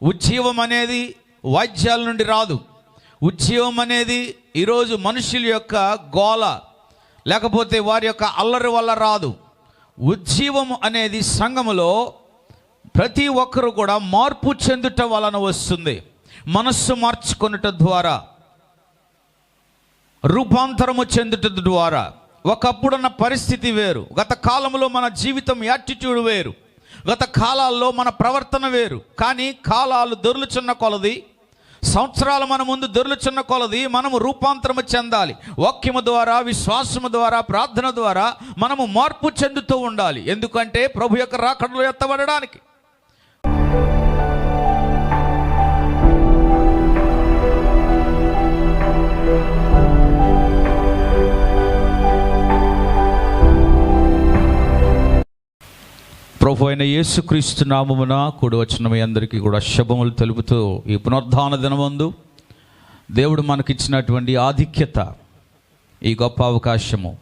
ఉజ్జీవం అనేది వాయిద్యాల నుండి రాదు. ఉజ్జీవం అనేది ఈరోజు మనుషుల యొక్క గోల లేకపోతే వారి యొక్క అల్లరి వల్ల రాదు. ఉజ్జీవం అనేది సంఘములో ప్రతి ఒక్కరు కూడా మార్పు చెందుట వలన వస్తుంది. మనస్సు మార్చుకొనుట ద్వారా, రూపాంతరము చెందుట ద్వారా. ఒకప్పుడున్న పరిస్థితి వేరు, గత కాలంలో మన జీవితం యాటిట్యూడ్ వేరు, గత కాలాల్లో మన ప్రవర్తన వేరు. కానీ కాలాలు దొర్లుచున్న కొలది, సంవత్సరాలు మన ముందు దొర్లుచున్న కొలది మనము రూపాంతరము చెందాలి. వాక్యము ద్వారా, విశ్వాసము ద్వారా, ప్రార్థన ద్వారా మనము మార్పు చెందుతూ ఉండాలి. ఎందుకంటే ప్రభు యొక్క రాకడలో ఎత్తబడడానికి. ప్రభు అయిన యేసుక్రీస్తు నామమున కూడి వచ్చిన మీ అందరికీ కూడా శుభములు తెలుపుతూ, ఈ పునరుద్ధాన దినమందు దేవుడు మనకిచ్చినటువంటి ఆధిక్యత, ఈ గొప్ప అవకాశము,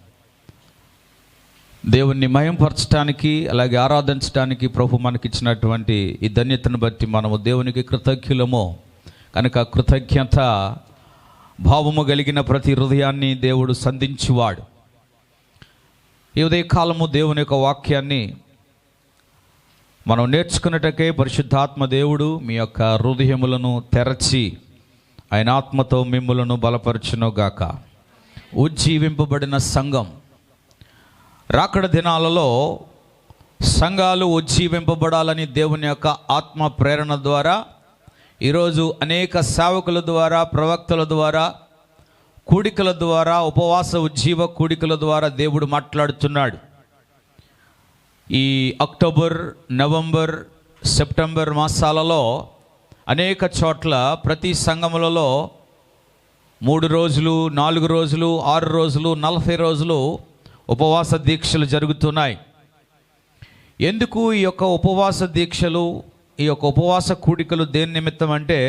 దేవుణ్ణి మహింపరచడానికి అలాగే ఆరాధించడానికి ప్రభు మనకిచ్చినటువంటి ఈ ధన్యతను బట్టి మనము దేవునికి కృతజ్ఞులము. కనుక కృతజ్ఞత భావము కలిగిన ప్రతి హృదయాన్ని దేవుడు సంధించువాడు. ఈ ఉదయకాలము దేవుని యొక్క వాక్యాన్ని మనం నేర్చుకున్నటకే పరిశుద్ధాత్మ దేవుడు మీ యొక్క హృదయములను తెరచి ఆయన ఆత్మతో మిమ్ములను బలపరచునుగాక. ఉజ్జీవింపబడిన సంఘం. రాకడ దినాలలో సంఘాలు ఉజ్జీవింపబడాలని దేవుని యొక్క ఆత్మ ప్రేరణ ద్వారా ఈరోజు అనేక సేవకుల ద్వారా, ప్రవక్తల ద్వారా, కూడికల ద్వారా, ఉపవాస ఉజ్జీవ కూడికల ద్వారా దేవుడు మాట్లాడుతున్నాడు. ఈ అక్టోబర్, నవంబర్, సెప్టెంబర్ మాసాలలో అనేక చోట్ల ప్రతి సంఘములలో 3 రోజులు, 4 రోజులు, 6 రోజులు, 40 రోజులు ఉపవాస దీక్షలు జరుగుతున్నాయి. ఎందుకు ఈ యొక్క ఉపవాస దీక్షలు, ఈ యొక్క ఉపవాస కూడికలు దేని నిమిత్తం అంటే,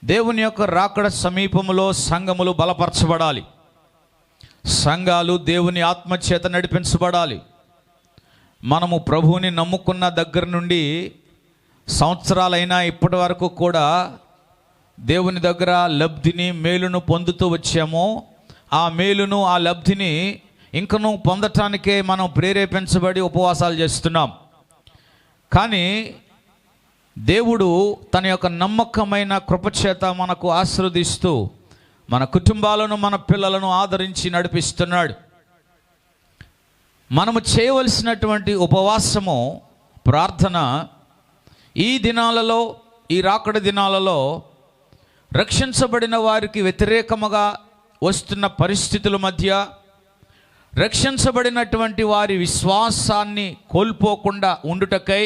దేవుని యొక్క రాకడ సమీపములో సంఘములు బలపరచబడాలి. సంఘాలు దేవుని ఆత్మచేత నడిపించబడాలి. మనము ప్రభువుని నమ్ముకున్న దగ్గర నుండి సంవత్సరాలైనా ఇప్పటి వరకు కూడా దేవుని దగ్గర లబ్ధిని, మేలును పొందుతూ వచ్చాము. ఆ మేలును, ఆ లబ్ధిని ఇంకనూ పొందటానికే మనం ప్రేరేపించబడి ఉపవాసాలు చేస్తున్నాం. కానీ దేవుడు తన యొక్క నమ్మకమైన కృపచేత మనకు ఆశీర్వదిస్తూ మన కుటుంబాలను, మన పిల్లలను ఆదరించి నడిపిస్తున్నాడు. మనము చేయవలసినటువంటి ఉపవాసము, ప్రార్థన ఈ దినాలలో, ఈ రాకడ దినాలలో రక్షించబడిన వారికి వ్యతిరేకముగా వస్తున్న పరిస్థితుల మధ్య రక్షించబడినటువంటి వారి విశ్వాసాన్ని కోల్పోకుండా ఉండుటకై,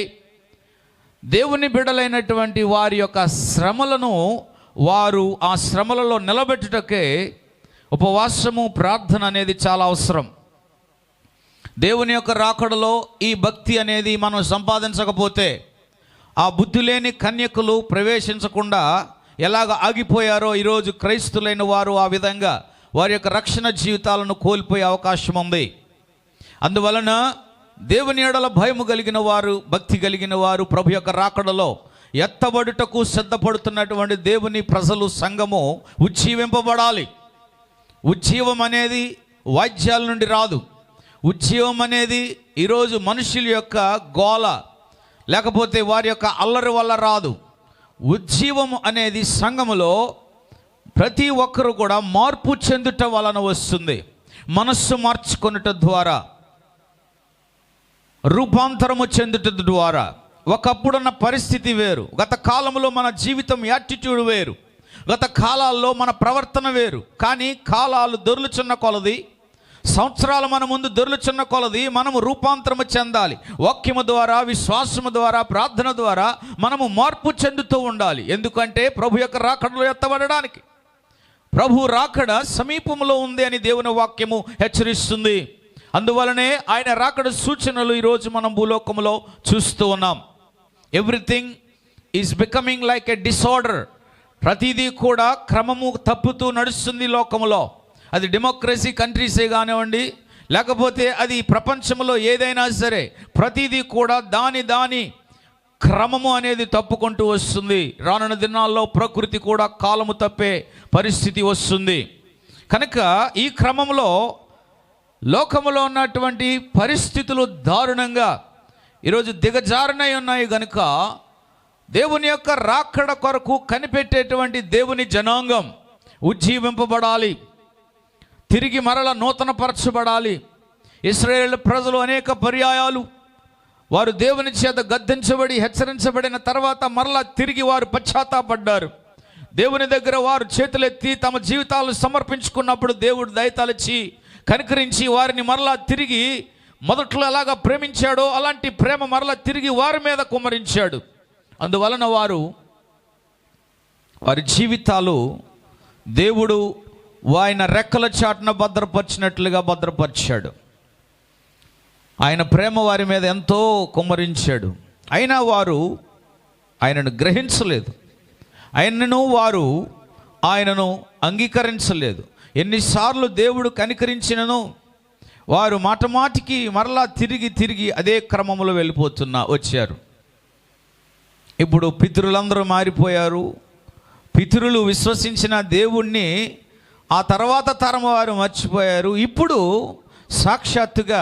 దేవుని బిడ్డలైనటువంటి వారి యొక్క శ్రమలను వారు ఆ శ్రమలలో నిలబెట్టుటకై ఉపవాసము, ప్రార్థన అనేది చాలా అవసరం. దేవుని యొక్క రాకడలో ఈ భక్తి అనేది మనం సంపాదించకపోతే, ఆ బుద్ధి లేని కన్యకులు ప్రవేశించకుండా ఎలాగ ఆగిపోయారో ఈరోజు క్రైస్తులైన వారు ఆ విధంగా వారి యొక్క రక్షణ జీవితాలను కోల్పోయే అవకాశం ఉంది. అందువలన దేవుని యెడల భయము కలిగిన వారు, భక్తి కలిగిన వారు ప్రభు యొక్క రాకడలో ఎత్తబడుటకు సిద్ధపడుతున్నటువంటి దేవుని ప్రజలు, సంఘము ఉజ్జీవింపబడాలి. ఉజ్జీవం అనేది వాయిద్యాల నుండి రాదు. ఉజ్జీవం అనేది ఈరోజు మనుషుల యొక్క గోల లేకపోతే వారి యొక్క అల్లరి వల్ల రాదు. ఉజ్జీవం అనేది సంఘములో ప్రతి ఒక్కరు కూడా మార్పు చెందుట వలన వస్తుంది. మనస్సు మార్చుకొనుట ద్వారా, రూపాంతరము చెందుట ద్వారా. ఒకప్పుడున్న పరిస్థితి వేరు, గత కాలంలో మన జీవితం యాటిట్యూడ్ వేరు, గత కాలాల్లో మన ప్రవర్తన వేరు. కానీ కాలాలు దొర్లుచున్న కొలది, సంవత్సరాలు మన ముందు దొర్లుచున్న కొలది మనము రూపాంతరము చెందాలి. వాక్యము ద్వారా, విశ్వాసము ద్వారా, ప్రార్థన ద్వారా మనము మార్పు చెందుతూ ఉండాలి. ఎందుకంటే ప్రభు యొక్క రాకడలో ఎత్తబడడానికి. ప్రభు రాకడ సమీపంలో ఉంది అని దేవుని వాక్యము హెచ్చరిస్తుంది. అందువలనే ఆయన రాకడ సూచనలు ఈరోజు మనం భూలోకములో చూస్తూ ఉన్నాం. Everything is becoming like a disorder. ప్రతిదీ కూడా క్రమము తప్పుతూ నడుస్తుంది లోకములో. అది డెమోక్రసీ కంట్రీసే కానివ్వండి, లేకపోతే అది ప్రపంచంలో ఏదైనా సరే, ప్రతిదీ కూడా దాని క్రమము అనేది తప్పుకుంటూ వస్తుంది. రానున్న దినాల్లో ప్రకృతి కూడా కాలము తప్పే పరిస్థితి వస్తుంది. కనుక ఈ క్రమంలో లోకములో ఉన్నటువంటి పరిస్థితులు దారుణంగా ఈరోజు దిగజారునై ఉన్నాయి. కనుక దేవుని యొక్క రాకడ కొరకు కనిపెట్టేటువంటి దేవుని జనాంగం ఉజ్జీవింపబడాలి, తిరిగి మరల నూతనపరచబడాలి. ఇశ్రాయేలు ప్రజలు అనేక పర్యాయాలు వారు దేవుని చేత గద్దించబడి హెచ్చరించబడిన తర్వాత మరలా తిరిగి వారు పశ్చాత్తాపడ్డారు. దేవుని దగ్గర వారు చేతులెత్తి తమ జీవితాలను సమర్పించుకున్నప్పుడు దేవుడు దయతలచి కనికరించి వారిని మరలా తిరిగి మొదట్లో ఎలాగా ప్రేమించాడో అలాంటి ప్రేమ మరలా తిరిగి వారి మీద కుమ్మరించాడు. అందువలన వారి జీవితాలు దేవుడు ఆయన రెక్కల చాటున భద్రపరిచినట్లుగా భద్రపరిచాడు. ఆయన ప్రేమ వారి మీద ఎంతో కుమ్మరించాడు. అయినా వారు ఆయనను గ్రహించలేదు, ఆయనను అంగీకరించలేదు. ఎన్నిసార్లు దేవుడు కనికరించినను వారు మాటికి మరలా తిరిగి అదే క్రమంలో వచ్చారు. ఇప్పుడు పితరులందరూ మారిపోయారు. పితరులు విశ్వసించిన దేవుణ్ణి ఆ తర్వాత తరం వారు మర్చిపోయారు. ఇప్పుడు సాక్షాత్తుగా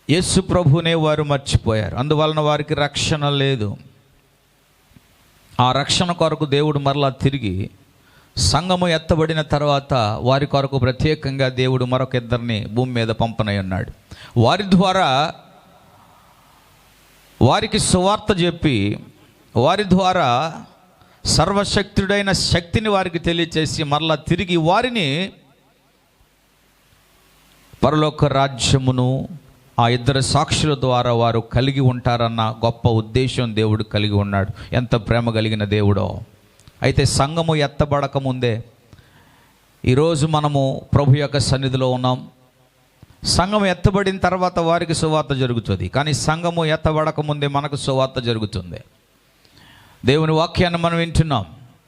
యేసు ప్రభునే వారు మర్చిపోయారు. అందువలన వారికి రక్షణ లేదు. ఆ రక్షణ కొరకు దేవుడు మరలా తిరిగి సంఘము ఎత్తబడిన తర్వాత వారి కొరకు ప్రత్యేకంగా దేవుడు మరొక ఇద్దరిని భూమి మీద పంపనై ఉన్నాడు. వారి ద్వారా వారికి సువార్త చెప్పి వారి ద్వారా సర్వశక్తుడైన శక్తిని వారికి తెలియచేసి మరలా తిరిగి వారిని పరలోక రాజ్యమును ఆ ఇద్దరు సాక్షుల ద్వారా వారు కలిగి ఉంటారన్న గొప్ప ఉద్దేశం దేవుడు కలిగి ఉన్నాడు. ఎంత ప్రేమ కలిగిన దేవుడో. అయితే సంఘము ఎత్తబడక ముందే ఈరోజు మనము ప్రభు యొక్క సన్నిధిలో ఉన్నాం. సంఘం ఎత్తబడిన తర్వాత వారికి సువార్త జరుగుతుంది, కానీ సంఘము ఎత్తబడక ముందే మనకు సువార్త జరుగుతుంది. దేవుని వాక్యాన్ని మనం వింటున్నాం.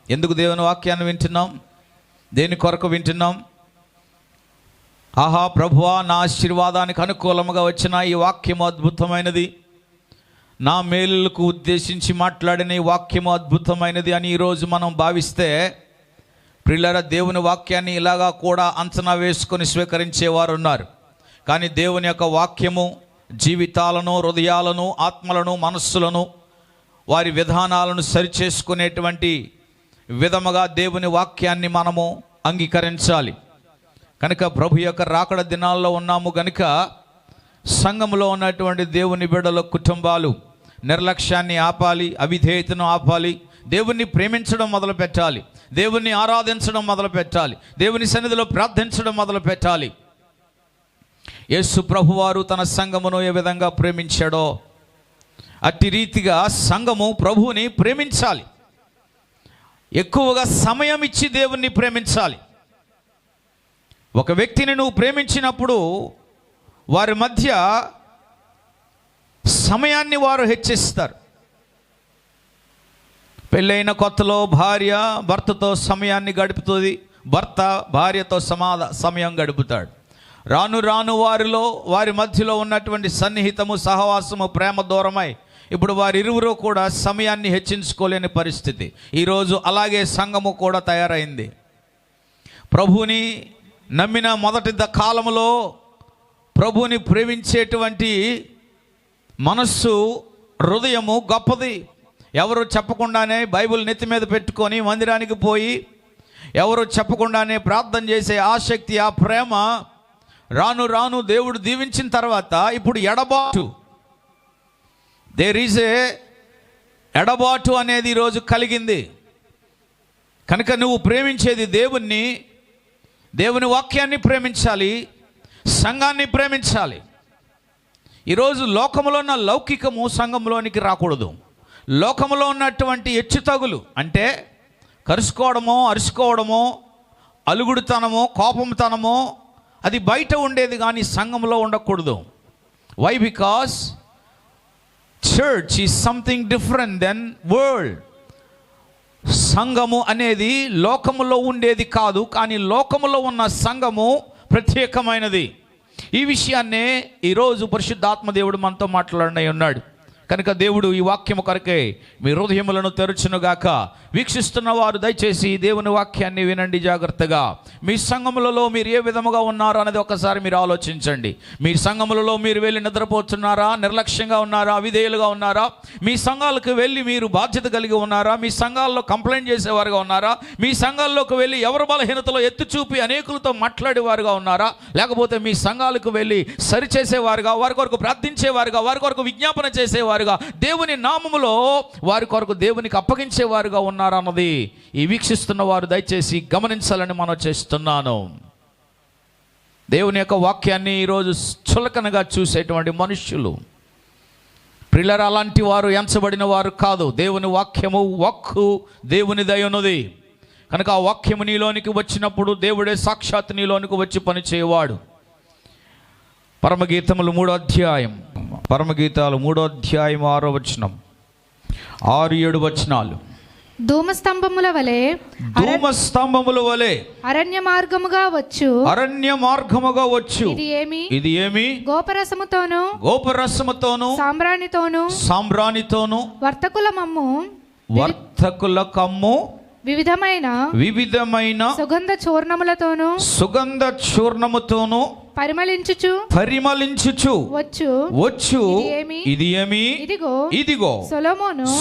ఎందుకు దేవుని వాక్యాన్ని వింటున్నాం? దేని కొరకు వింటున్నాం? ఆహా ప్రభువా, నా ఆశీర్వాదానికి అనుకూలముగా వచ్చిన ఈ వాక్యము అద్భుతమైనది, నా మేలులకు ఉద్దేశించి మాట్లాడిన ఈ వాక్యము అద్భుతమైనది అని ఈరోజు మనం భావిస్తే, ప్రియులారా, దేవుని వాక్యాన్ని ఇలాగా కూడా అంచనా వేసుకొని స్వీకరించేవారు ఉన్నారు. కానీ దేవుని యొక్క వాక్యము జీవితాలను, హృదయాలను, ఆత్మలను, మనస్సులను, వారి విధానాలను సరిచేసుకునేటువంటి విధముగా దేవుని వాక్యాన్ని మనము అంగీకరించాలి. కనుక ప్రభు యొక్క రాకడ దినాల్లో ఉన్నాము. కనుక సంఘంలో ఉన్నటువంటి దేవుని బిడ్డల కుటుంబాలు నిర్లక్ష్యాన్ని ఆపాలి, అవిధేయతను ఆపాలి, దేవుణ్ణి ప్రేమించడం మొదలు పెట్టాలి, దేవుణ్ణి ఆరాధించడం మొదలు పెట్టాలి, దేవుని సన్నిధిలో ప్రార్థించడం మొదలు పెట్టాలి. యేసు ప్రభువారు తన సంఘమును ఏ విధంగా ప్రేమించాడో అట్టి రీతిగా సంఘము ప్రభువుని ప్రేమించాలి. ఎక్కువగా సమయం ఇచ్చి దేవుణ్ణి ప్రేమించాలి. ఒక వ్యక్తిని నువ్వు ప్రేమించినప్పుడు వారి మధ్య సమయాన్ని వారు హెచ్చిస్తారు. పెళ్ళైన కొత్తలో భార్య భర్తతో సమయాన్ని గడుపుతుంది, భర్త భార్యతో సమయం గడుపుతాడు. రాను రాను వారి మధ్యలో ఉన్నటువంటి సన్నిహితము, సహవాసము, ప్రేమ దూరమై ఇప్పుడు వారిరువురు కూడా సమయాన్ని హెచ్చించుకోలేని పరిస్థితి. ఈరోజు అలాగే సంఘము కూడా తయారైంది. ప్రభువుని నమ్మిన మొదటి కాలంలో ప్రభువుని ప్రేమించేటువంటి మనస్సు, హృదయము గొప్పది. ఎవరు చెప్పకుండానే బైబిల్ నెత్తి మీద పెట్టుకొని మందిరానికి పోయి ఎవరు చెప్పకుండానే ప్రార్థన చేసే ఆసక్తి, ఆ ప్రేమ రాను రాను దేవుడు దీవించిన తర్వాత ఇప్పుడు ఎడబాటు, ఎడబాటు అనేది ఈరోజు కలిగింది. కనుక నువ్వు ప్రేమించేది దేవుణ్ణి, దేవుని వాక్యాన్ని ప్రేమించాలి, సంఘాన్ని ప్రేమించాలి. ఈరోజు లోకంలో ఉన్న లౌకికము సంఘంలోనికి రాకూడదు. లోకంలో ఉన్నటువంటి హెచ్చుతగులు అంటే కరుసుకోవడమో, అరుసుకోవడమో, అలుగుడుతనమో, కోపంతనమో అది బయట ఉండేది, కానీ సంఘంలో ఉండకూడదు. Why? Because church is something different than world. సంఘము అనేది లోకములో ఉండేది కాదు, కానీ లోకములో ఉన్న సంఘము ప్రత్యేకమైనది. ఈ విషయాన్నే ఈరోజు పరిశుద్ధాత్మ దేవుడు మనతో మాట్లాడి ఉన్నాడు. కనుక దేవుడు ఈ వాక్యము కొరకే మీ హృదయములను తెరచునుగాక. వీక్షిస్తున్న వారు దయచేసి దేవుని వాక్యాన్ని వినండి జాగ్రత్తగా. మీ సంఘములలో మీరు ఏ విధముగా ఉన్నారో అనేది ఒకసారి మీరు ఆలోచించండి. మీ సంఘములలో మీరు వెళ్ళి నిద్రపోతున్నారా, నిర్లక్ష్యంగా ఉన్నారా, అవిధేయులుగా ఉన్నారా? మీ సంఘాలకు వెళ్ళి మీరు బాధ్యత కలిగి ఉన్నారా? మీ సంఘాల్లో కంప్లైంట్ చేసేవారుగా ఉన్నారా? మీ సంఘాల్లోకి వెళ్ళి ఎవరి బలహీనతలో ఎత్తి చూపి అనేకులతో మాట్లాడేవారుగా ఉన్నారా? లేకపోతే మీ సంఘాలకు వెళ్ళి సరిచేసేవారుగా, వారి కొరకు ప్రార్థించేవారుగా, వారి కొరకు విజ్ఞాపన చేసేవారుగా, దేవుని నామములో వారి కొరకు దేవునికి అప్పగించేవారుగా ఉన్నారా అన్నది ఈ వీక్షిస్తున్న వారు దయచేసి గమనించాలని మనం చేస్తున్నాను. దేవుని యొక్క వాక్యాన్ని ఈరోజు చులకనగా చూసేటువంటి మనుష్యులు ప్రియులారా, అలాంటి వారు ఎంచబడిన వారు కాదు. దేవుని వాక్యము వాక్కు దేవుని దయ ఉన్నది కనుక ఆ వాక్యము నీలోనికి వచ్చినప్పుడు దేవుడే సాక్షాత్ నీలోనికి వచ్చి పనిచేయవాడు. పరమగీతములు 3వ అధ్యాయం, పరమగీతాలు 3వ అధ్యాయం 6వ వచనం, 6-7 వచనాలు. ధూమస్తంభముల వలె అరణ్య మార్గముగా వచ్చు ఇది ఏమి గోపరసముతోను సాంబ్రాణితోను వర్తకుల కమ్ము వివిధమైన సుగంధ చూర్ణముతోను పరిమళించుచు వచ్చు ఇది ఏమి ఇదిగో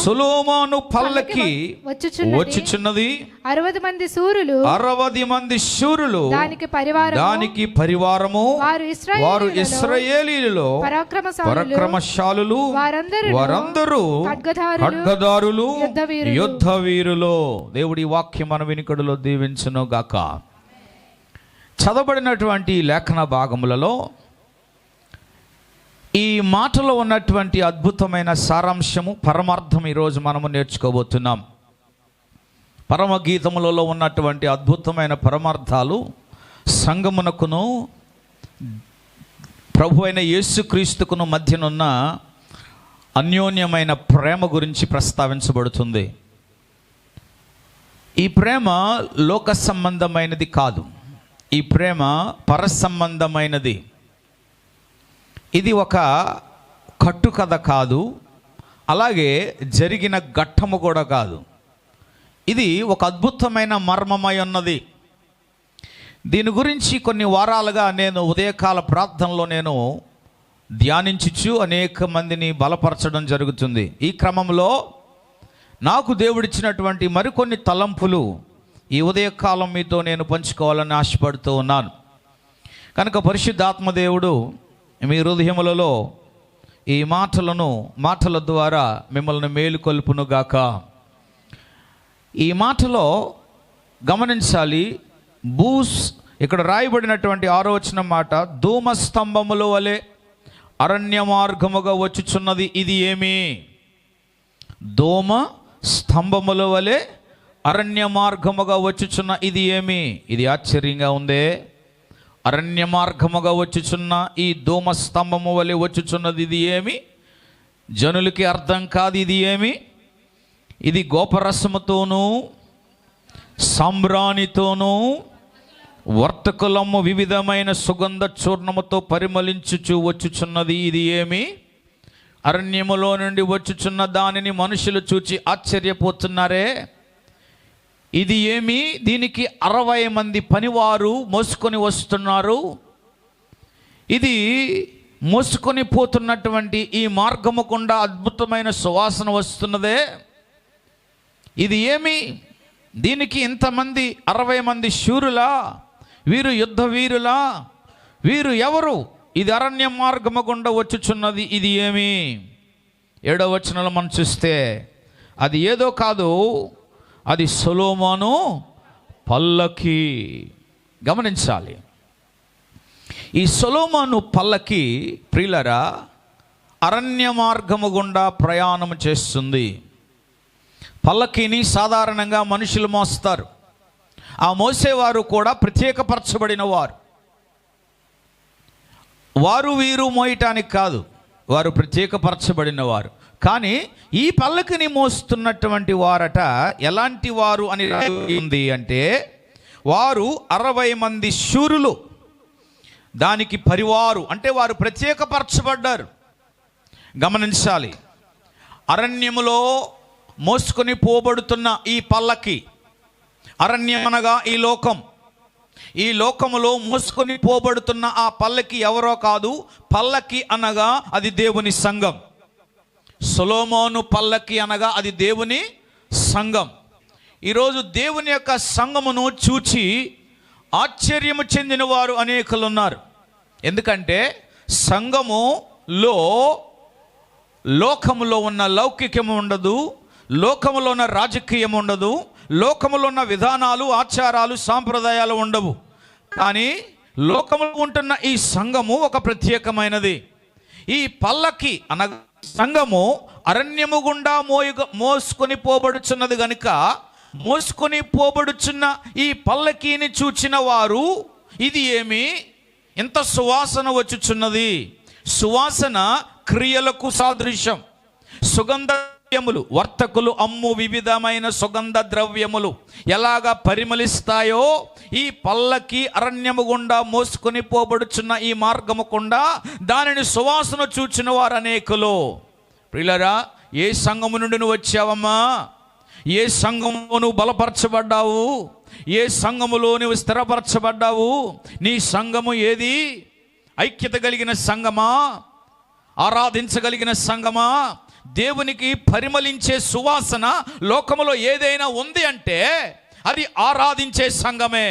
సొలొమోను పల్లకి వచ్చుచున్నది. 60 మంది శూరులు దానికి పరివారము, వారు ఇశ్రాయేలీయులలో పరాక్రమశాలులు, వారందరూ ఖడ్గదారులు, యుద్ధ వీరులు. దేవుడి వాక్యం మన వినికిడిలో దీవించును గాక. చదవబడినటువంటి లేఖన భాగములలో ఈ మాటలో ఉన్నటువంటి అద్భుతమైన సారాంశము, పరమార్థం ఈరోజు మనము నేర్చుకోబోతున్నాం. పరమగీతములలో ఉన్నటువంటి అద్భుతమైన పరమార్థాలు సంగమునకును ప్రభు అయిన యేసుక్రీస్తుకును మధ్యనున్న అన్యోన్యమైన ప్రేమ గురించి ప్రస్తావించబడుతుంది. ఈ ప్రేమ లోక సంబంధమైనది కాదు, ఈ ప్రేమ పరసంబంధమైనది. ఇది ఒక కట్టుకథ కాదు, అలాగే జరిగిన ఘట్టము కూడా కాదు. ఇది ఒక అద్భుతమైన మర్మమై ఉన్నది. దీని గురించి కొన్ని వారాలుగా నేను ఉదయకాల ప్రార్థనలో నేను ధ్యానించుచు అనేక మందిని బలపరచడం జరుగుతుంది. ఈ క్రమంలో నాకు దేవుడిచ్చినటువంటి మరికొన్ని తలంపులు ఈ ఉదయకాలం మీతో నేను పంచుకోవాలని ఆశపడుతూ ఉన్నాను. కనుక పరిశుద్ధాత్మదేవుడు మీ హృదయములలో ఈ మాటల ద్వారా మిమ్మల్ని మేలుకొల్పునుగాక. ఈ మాటలో గమనించాలి, ఇక్కడ రాయబడినటువంటి 6వ వచనం మాట, ధూమస్తంభముల వలె అరణ్య మార్గముగా వచ్చుచున్నది ఇది ఏమి? ధూమ స్తంభముల వలె అరణ్య మార్గముగా వచ్చుచున్న ఇది ఏమి? ఇది ఆశ్చర్యంగా ఉందే. అరణ్య మార్గముగా వచ్చుచున్న ఈ ధూమ స్తంభము వలె వచ్చుచున్నది ఇది ఏమి? జనులకి అర్థం కాదు ఇది ఏమి? ఇది గోపరసముతోనూ సాంబ్రాణితోనూ వర్తకులము వివిధమైన సుగంధ చూర్ణముతో పరిమళించుచు వచ్చుచున్నది ఇది ఏమి? అరణ్యములో నుండి వచ్చుచున్న దానిని మనుషులు చూచి ఆశ్చర్యపోతున్నారే, ఇది ఏమి? దీనికి 60 మంది పనివారు మోసుకొని వస్తున్నారు. ఇది మోసుకొని పోతున్నటువంటి ఈ మార్గము గుండా అద్భుతమైన సువాసన వస్తున్నదే, ఇది ఏమి? దీనికి ఇంతమంది 60 మంది శూరులా? వీరు యుద్ధ వీరులా? వీరు ఎవరు? ఇది అరణ్య మార్గము గుండా వచ్చుచున్నది ఇది ఏమి? 7వ వచనంలో మనం చూస్తే అది ఏదో కాదు, అది సొలొమోను పల్లకి. గమనించాలి, ఈ సొలొమోను పల్లకి ప్రియులరా అరణ్య మార్గము గుండా ప్రయాణం చేస్తుంది. పల్లకిని సాధారణంగా మనుషులు మోస్తారు. ఆ మోసేవారు కూడా ప్రత్యేకపరచబడిన వారు వీరు మోయటానికి కాదు, వారు ప్రత్యేకపరచబడిన వారు. కానీ ఈ పల్లకిని మోస్తున్నటువంటి వారట ఎలాంటి వారు అని ఉంది అంటే, వారు 60 మంది శూరులు, దానికి పరివారు అంటే వారు ప్రత్యేకపరచబడ్డారు. గమనించాలి, అరణ్యములో మోసుకొని పోబడుతున్న ఈ పల్లకి, అరణ్యం అనగా ఈ లోకం, ఈ లోకములో మోసుకొని పోబడుతున్న ఆ పల్లకి ఎవరో కాదు, పల్లకి అనగా అది దేవుని సంఘం. సొలొమోను పల్లకి అనగా అది దేవుని సంఘం. ఈరోజు దేవుని యొక్క సంఘమును చూచి ఆశ్చర్యము చెందిన వారు అనేకులు ఉన్నారు. ఎందుకంటే సంఘములో లోకములో ఉన్న లౌకికము ఉండదు, లోకములో ఉన్న రాజకీయం ఉండదు, లోకములో ఉన్న విధానాలు, ఆచారాలు, సాంప్రదాయాలు ఉండవు. కానీ లోకములో ఉంటున్న ఈ సంఘము ఒక ప్రత్యేకమైనది. ఈ పల్లకి అనగా సంఘము అరణ్యము గుండా మోసుకొని పోబడుచున్నది గనుక, మోసుకొని పోబడుచున్న ఈ పల్లకీని చూచిన వారు, ఇది ఏమి ఇంత సువాసన వచ్చుచున్నది? సువాసన క్రియలకు సాదృశ్యం. సుగంధ ద్రవ్యములు, వర్తకులు అమ్ము వివిధమైన సుగంధ ద్రవ్యములు ఎలాగా పరిమళిస్తాయో, ఈ పల్లకి అరణ్యము గుండా మోసుకొని పోబడుచున్న ఈ మార్గము గుండా దానిని సువాసన చూచిన వారు అనేకులు. ప్రియులారా, ఏ సంఘము నుండి నువ్వు వచ్చావమ్మా? ఏ సంఘములో నువ్వు బలపరచబడ్డావు? ఏ సంఘములో నువ్వు స్థిరపరచబడ్డావు? నీ సంఘము ఏది? ఐక్యత కలిగిన సంఘమా? ఆరాధించగలిగిన సంఘమా? దేవునికి పరిమళించే సువాసన లోకములో ఏదైనా ఉంది అంటే అది ఆరాధించే సంఘమే,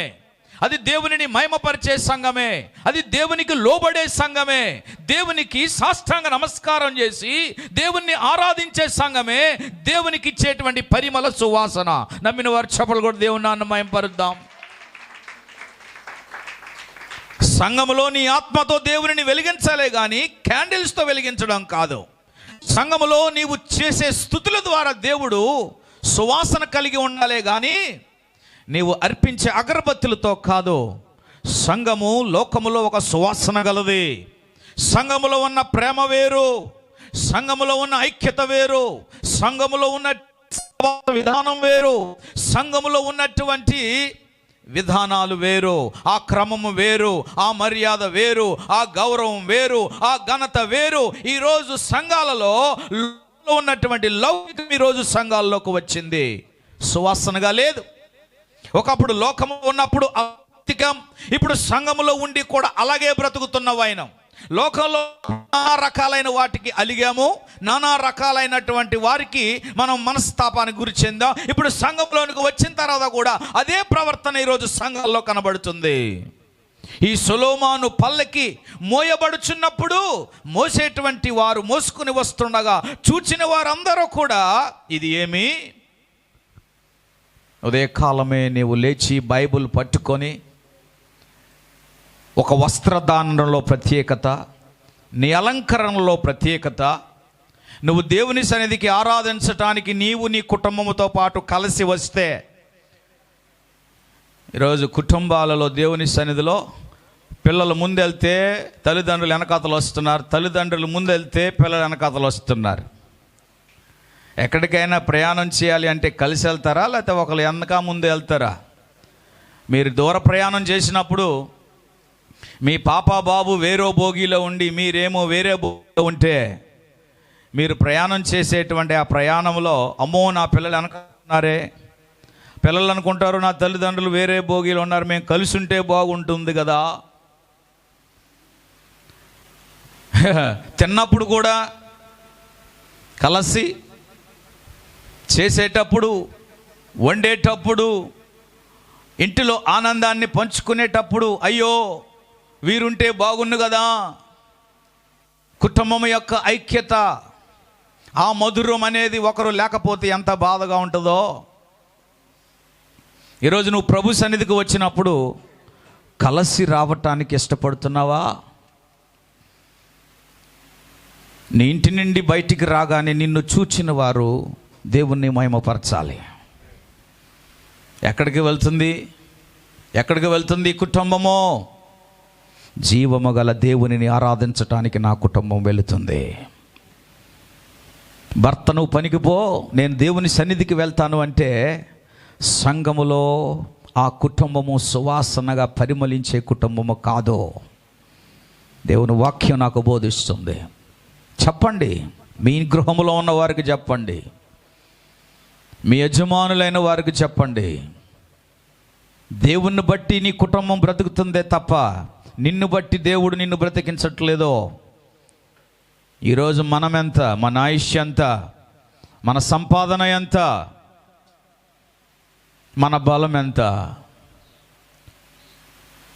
అది దేవునిని మహిమపరిచే సంఘమే, అది దేవునికి లోబడే సంఘమే, దేవునికి సాష్టాంగ నమస్కారం చేసి దేవుణ్ణి ఆరాధించే సంఘమే దేవునికి ఇచ్చేటువంటి పరిమళ సువాసన. నమ్మిన వారు చప్పలు కూడా దేవుని నామమున మహిమపరుద్దాం. సంఘములో నీ ఆత్మతో దేవునిని వెలిగించాలే కానీ క్యాండిల్స్తో వెలిగించడం కాదు. సంఘములో నీవు చేసే స్తుతుల ద్వారా దేవుడు సువాసన కలిగి ఉండాలే కానీ నీవు అర్పించే అగరబత్తులతో కాదు. సంఘము లోకములో ఒక సువాసన గలది. సంఘములో ఉన్న ప్రేమ వేరు, సంఘములో ఉన్న ఐక్యత వేరు, సంఘములో ఉన్న విధానం వేరు, సంఘములో ఉన్నటువంటి విధానాలు వేరు, ఆ క్రమము వేరు, ఆ మర్యాద వేరు, ఆ గౌరవం వేరు, ఆ ఘనత వేరు. ఈరోజు సంఘాలలో ఉన్నటువంటి లౌకికం ఈరోజు సంఘాల్లోకి వచ్చింది, సువాసనగా లేదు. ఒకప్పుడు లోకము ఉన్నప్పుడు అతికం, ఇప్పుడు సంఘములో ఉండి కూడా అలాగే బ్రతుకుతున్న వైనం. లోకంలో నానా రకాలైన వాటికి అలిగాము, నానా రకాలైనటువంటి వారికి మనం మనస్తాపానికి గురి చెందాం. ఇప్పుడు సంఘంలోనికి వచ్చిన తర్వాత కూడా అదే ప్రవర్తన ఈరోజు సంఘాల్లో కనబడుతుంది. ఈ సొలొమోను పల్లకి మోయబడుచున్నప్పుడు మోసేటువంటి వారు మోసుకుని వస్తుండగా చూచిన వారందరూ కూడా ఇది ఏమి? ఉదయకాలమే నీవు లేచి బైబిల్ పట్టుకొని ఒక వస్త్రదానంలో ప్రత్యేకత, నీ అలంకరణలో ప్రత్యేకత, నువ్వు దేవుని సన్నిధికి ఆరాధించటానికి నీవు నీ కుటుంబంతో పాటు కలిసి వస్తే, ఈరోజు కుటుంబాలలో దేవుని సన్నిధిలో పిల్లలు ముందెళ్తే తల్లిదండ్రులు వెనకాతలు వస్తున్నారు, తల్లిదండ్రులు ముందెళ్తే పిల్లలు వెనకాతలు వస్తున్నారు. ఎక్కడికైనా ప్రయాణం చేయాలి అంటే కలిసి వెళ్తారా, లేకపోతే ఒకరు వెనక ముందు వెళ్తారా? మీరు దూర ప్రయాణం చేసినప్పుడు మీ పాప బాబు వేరే బోగిలో ఉండి మీరేమో వేరే బోగిలో ఉంటే, మీరు ప్రయాణం చేసేటువంటి ఆ ప్రయాణంలో అమ్మో నా పిల్లలు అనుకుంటున్నారే, పిల్లలు అనుకుంటారు నా తల్లిదండ్రులు వేరే బోగిలో ఉన్నారు, మేము కలిసి ఉంటే బాగుంటుంది కదా. తిన్నప్పుడు కూడా కలిసి, చేసేటప్పుడు, వండేటప్పుడు, ఇంటిలో ఆనందాన్ని పంచుకునేటప్పుడు అయ్యో వీరుంటే బాగుండు కదా. కుటుంబం యొక్క ఐక్యత, ఆ మధురం అనేది ఒకరు లేకపోతే ఎంత బాధగా ఉంటుందో. ఈరోజు నువ్వు ప్రభు సన్నిధికి వచ్చినప్పుడు కలిసి రావటానికి ఇష్టపడుతున్నావా? నీ ఇంటి నుండి బయటికి రాగానే నిన్ను చూచిన వారు దేవుణ్ణి మహిమపరచాలి. ఎక్కడికి వెళ్తుంది? ఎక్కడికి వెళ్తుంది కుటుంబము? జీవము గల దేవునిని ఆరాధించటానికి నా కుటుంబం వెళుతుంది. భర్త నువ్వు పనికి పో, నేను దేవుని సన్నిధికి వెళ్తాను అంటే సంఘములో ఆ కుటుంబము సువాసనగా పరిమళించే కుటుంబము కాదు. దేవుని వాక్యం నాకు బోధిస్తుంది. చెప్పండి, మీ గృహములో ఉన్న వారికి చెప్పండి, మీ యజమానులైన వారికి చెప్పండి. దేవుణ్ణి బట్టి నీ కుటుంబం బ్రతుకుతుందే తప్ప నిన్ను బట్టి దేవుడు నిన్ను బ్రతికించట్లేదో. ఈరోజు మనం ఎంత, మన ఆయుష్య ఎంత, మన సంపాదన ఎంత, మన బలం ఎంత?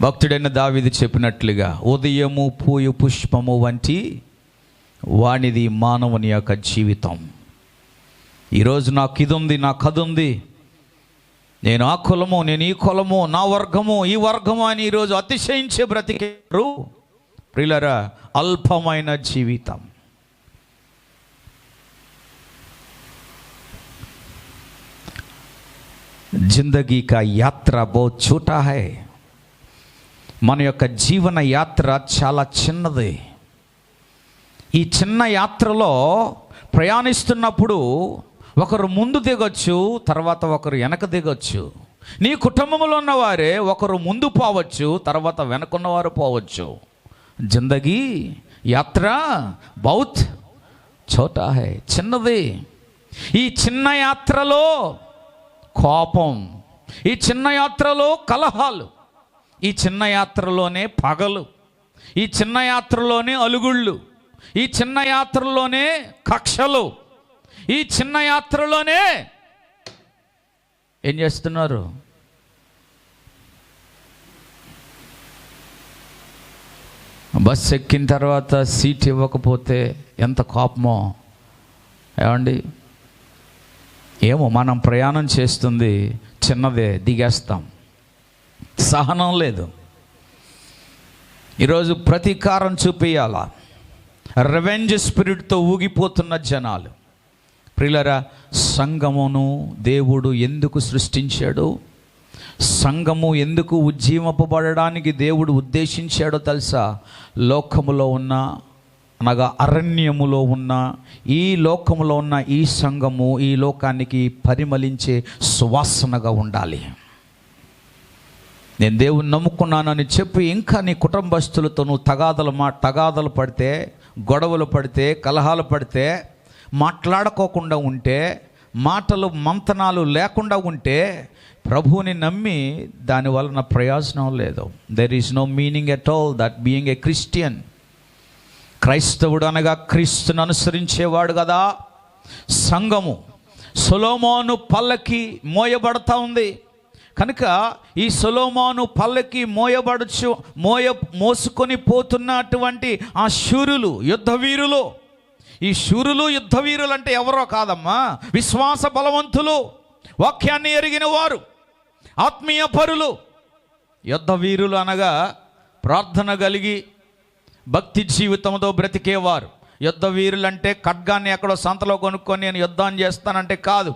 భక్తుడైన దావీదు చెప్పినట్లుగా ఉదయము పూయు పుష్పము వంటి వానిది మానవుని యొక్క జీవితం. ఈరోజు నాకు ఇది ఉంది, నాకు అది ఉంది, నేను ఆ కులము, నేను ఈ కులము, నా వర్గము, ఈ వర్గము అని ఈరోజు అతిశయించే బ్రతికేరు. ప్రియులారా, అల్పమైన జీవితం. జిందగీ కా యాత్ర బహుత్ ఛోటా హై. మన యొక్క జీవన యాత్ర చాలా చిన్నది. ఈ చిన్న యాత్రలో ప్రయాణిస్తున్నప్పుడు ఒకరు ముందు దిగొచ్చు, తర్వాత ఒకరు వెనక దిగొచ్చు. నీ కుటుంబంలో ఉన్నవారే ఒకరు ముందు పోవచ్చు, తర్వాత వెనకున్నవారు పోవచ్చు. జిందగీ యాత్ర బహుత్ ఛోటా హై, చిన్నది. ఈ చిన్న యాత్రలో కోపం, ఈ చిన్న యాత్రలో కలహాలు, ఈ చిన్న యాత్రలోనే పగలు, ఈ చిన్న యాత్రలోనే అలుగుళ్ళు, ఈ చిన్న యాత్రలోనే కక్షలు, ఈ చిన్న యాత్రలోనే ఏం చేస్తున్నారు? బస్ ఎక్కిన తర్వాత సీట్ ఇవ్వకపోతే ఎంత కోపమో. ఏమండి, ఏమో మనం ప్రయాణం చేస్తుంది చిన్నదే, దిగేస్తాం, సహనం లేదు. ఈరోజు ప్రతీకారం చూపించాలా, రెవెంజ్ స్పిరిట్తో ఊగిపోతున్న జనాలు. ప్రియులారా, సంఘమును దేవుడు ఎందుకు సృష్టించాడు, సంఘము ఎందుకు ఉజ్జీవింపబడడానికి దేవుడు ఉద్దేశించాడో తెలుసా? లోకములో ఉన్న, అనగా అరణ్యములో ఉన్న, ఈ లోకములో ఉన్న ఈ సంఘము ఈ లోకానికి పరిమళించే సువాసనగా ఉండాలి. నేను దేవుని నమ్ముకున్నానని చెప్పి ఇంకా నీ కుటుంబస్తులతో నువ్వు తగాదలు పడితే, గొడవలు పడితే, కలహాలు పడితే, మాట్లాడుకోకుండా ఉంటే, మాటలు మంతనాలు లేకుండా ఉంటే, ప్రభువుని నమ్మి దాని వలన ప్రయోజనం లేదు. There is no meaning at all that being a Christian. క్రైస్తవుడు అనగా క్రీస్తును అనుసరించేవాడు కదా. సంఘము సొలొమోను పల్లకి మోయబడతా ఉంది కనుక ఈ సొలొమోను పల్లకి మోసుకొని పోతున్నటువంటి ఆ శూరులు, యుద్ధవీరులు. ఈ శూరులు, యుద్ధవీరులు అంటే ఎవరో కాదమ్మా, విశ్వాస బలవంతులు, వాక్యాన్ని ఎరిగిన వారు, ఆత్మీయ పరులు. యుద్ధవీరులు అనగా ప్రార్థన కలిగి భక్తి జీవితంతో బ్రతికేవారు. యుద్ధ వీరులంటే ఖడ్గాన్ని ఎక్కడో సంతలో కొనుక్కొని నేను యుద్ధం చేస్తానంటే కాదు.